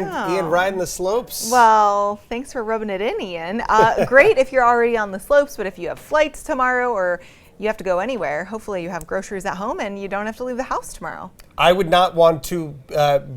Ian riding the slopes. Well, thanks for rubbing it in, Ian. Great if you're already on the slopes, but if you have flights tomorrow or you have to go anywhere, hopefully you have groceries at home and you don't have to leave the house tomorrow. I would not want to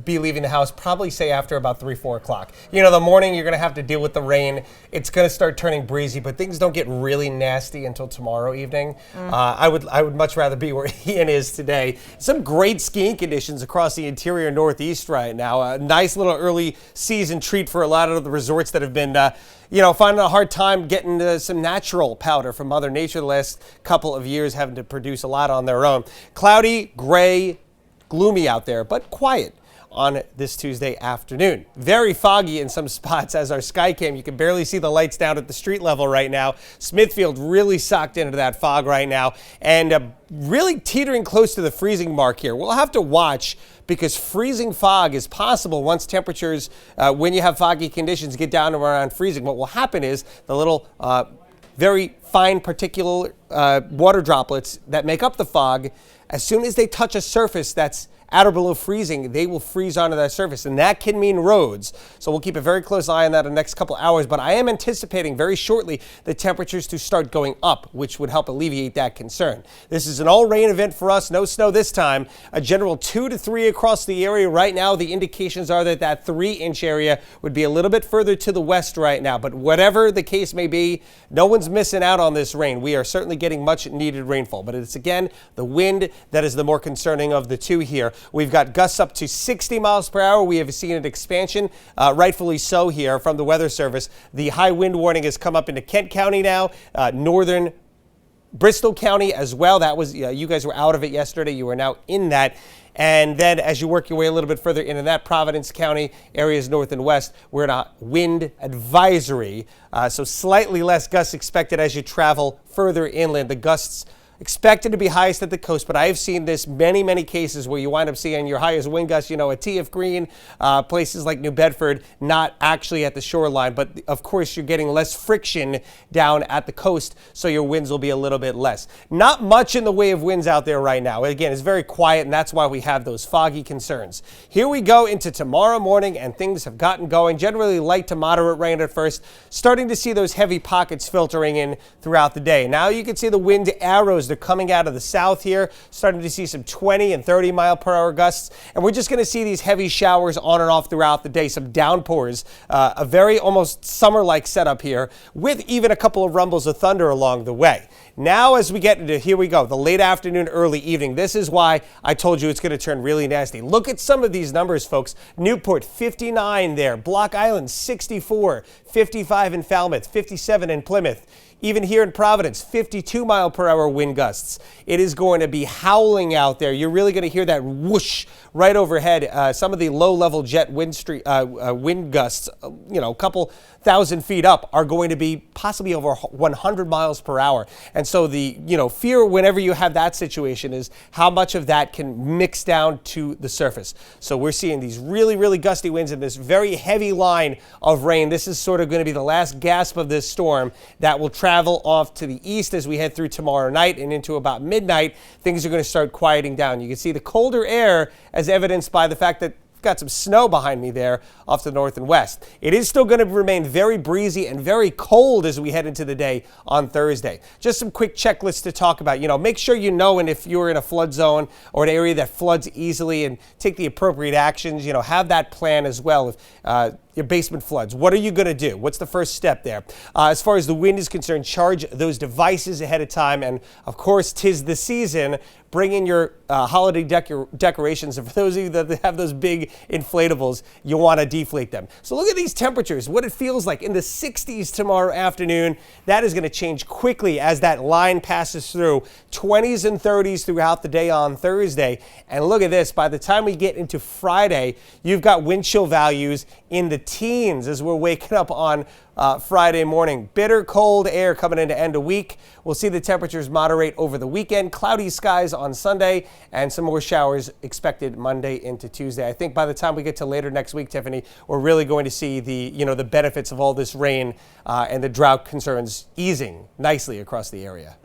be leaving the house, probably say after about 3, 4 o'clock. You know, the morning you're going to have to deal with the rain. It's going to start turning breezy, but things don't get really nasty until tomorrow evening. I would much rather be where Ian is today. Some great skiing conditions across the interior Northeast right now. A nice little early season treat for a lot of the resorts that have been finding a hard time getting some natural powder from Mother Nature the last couple of years, having to produce a lot on their own. Cloudy, gray, gloomy out there, but quiet on this Tuesday afternoon. Very foggy in some spots as our Skycam. You can barely see the lights down at the street level right now. Smithfield really socked into that fog right now and really teetering close to the freezing mark here. We'll have to watch because freezing fog is possible once temperatures, when you have foggy conditions, get down to around freezing. What will happen is the little very fine particulate water droplets that make up the fog, as soon as they touch a surface that's at or below freezing, they will freeze onto that surface, and that can mean roads. So we'll keep a very close eye on that in the next couple hours, but I am anticipating very shortly the temperatures to start going up, which would help alleviate that concern. This is an all-rain event for us, no snow this time. A general 2 to 3 across the area right now. The indications are that that 3-inch area would be a little bit further to the west right now, but whatever the case may be, no one's missing out on this rain. We are certainly getting much needed rainfall, but it's again the wind that is the more concerning of the two here. We've got gusts up to 60 miles per hour. We have seen an expansion, rightfully so here from the Weather Service. The high wind warning has come up into Kent County now, northern Bristol County as well. That was, you guys were out of it yesterday. You are now in that. And then as you work your way a little bit further into that, Providence County, areas north and west, we're in a wind advisory. So slightly less gusts expected as you travel further inland. The gusts expected to be highest at the coast, but I've seen this many cases where you wind up seeing your highest wind gusts, at TF Green, places like New Bedford, not actually at the shoreline, but of course you're getting less friction down at the coast, so your winds will be a little bit less. Not much in the way of winds out there right now. Again, it's very quiet, and that's why we have those foggy concerns. Here we go into tomorrow morning, and things have gotten going. Generally light to moderate rain at first, starting to see those heavy pockets filtering in throughout the day. Now you can see the wind arrows. They're coming out of the south here, starting to see some 20 and 30 mile per hour gusts. And we're just going to see these heavy showers on and off throughout the day, some downpours, a very almost summer-like setup here with even a couple of rumbles of thunder along the way. Now as we get into, here we go, the late afternoon, early evening, this is why I told you it's going to turn really nasty. Look at some of these numbers, folks. Newport, 59 there. Block Island, 64. 55 in Falmouth, 57 in Plymouth. Even here in Providence, 52 mile per hour wind gusts. It is going to be howling out there. You're really going to hear that whoosh right overhead. Some of the low-level jet wind gusts, a couple thousand feet up, are going to be possibly over 100 miles per hour. And so the fear whenever you have that situation is how much of that can mix down to the surface. So we're seeing these really gusty winds and this very heavy line of rain. This is sort of going to be the last gasp of this storm that will travel off to the east as we head through tomorrow night, and into about midnight, things are going to start quieting down. You can see the colder air as evidenced by the fact that we've got some snow behind me there off to the north and west. It is still going to remain very breezy and very cold as we head into the day on Thursday. Just some quick checklists to talk about. Make sure you know and if you're in a flood zone or an area that floods easily, and take the appropriate actions. Have that plan as well. Your basement floods. What are you going to do? What's the first step there? As far as the wind is concerned, charge those devices ahead of time. And of course, 'tis the season. Bring in your holiday decorations. And for those of you that have those big inflatables, you want to deflate them. So look at these temperatures, what it feels like in the 60s tomorrow afternoon. That is going to change quickly as that line passes through. 20s and 30s throughout the day on Thursday. And look at this. By the time we get into Friday, you've got wind chill values in the teens as we're waking up on Friday morning. Bitter cold air coming into end of week. We'll see the temperatures moderate over the weekend. Cloudy skies on Sunday and some more showers expected Monday into Tuesday. I think by the time we get to later next week, Tiffany, we're really going to see the benefits of all this rain and the drought concerns easing nicely across the area.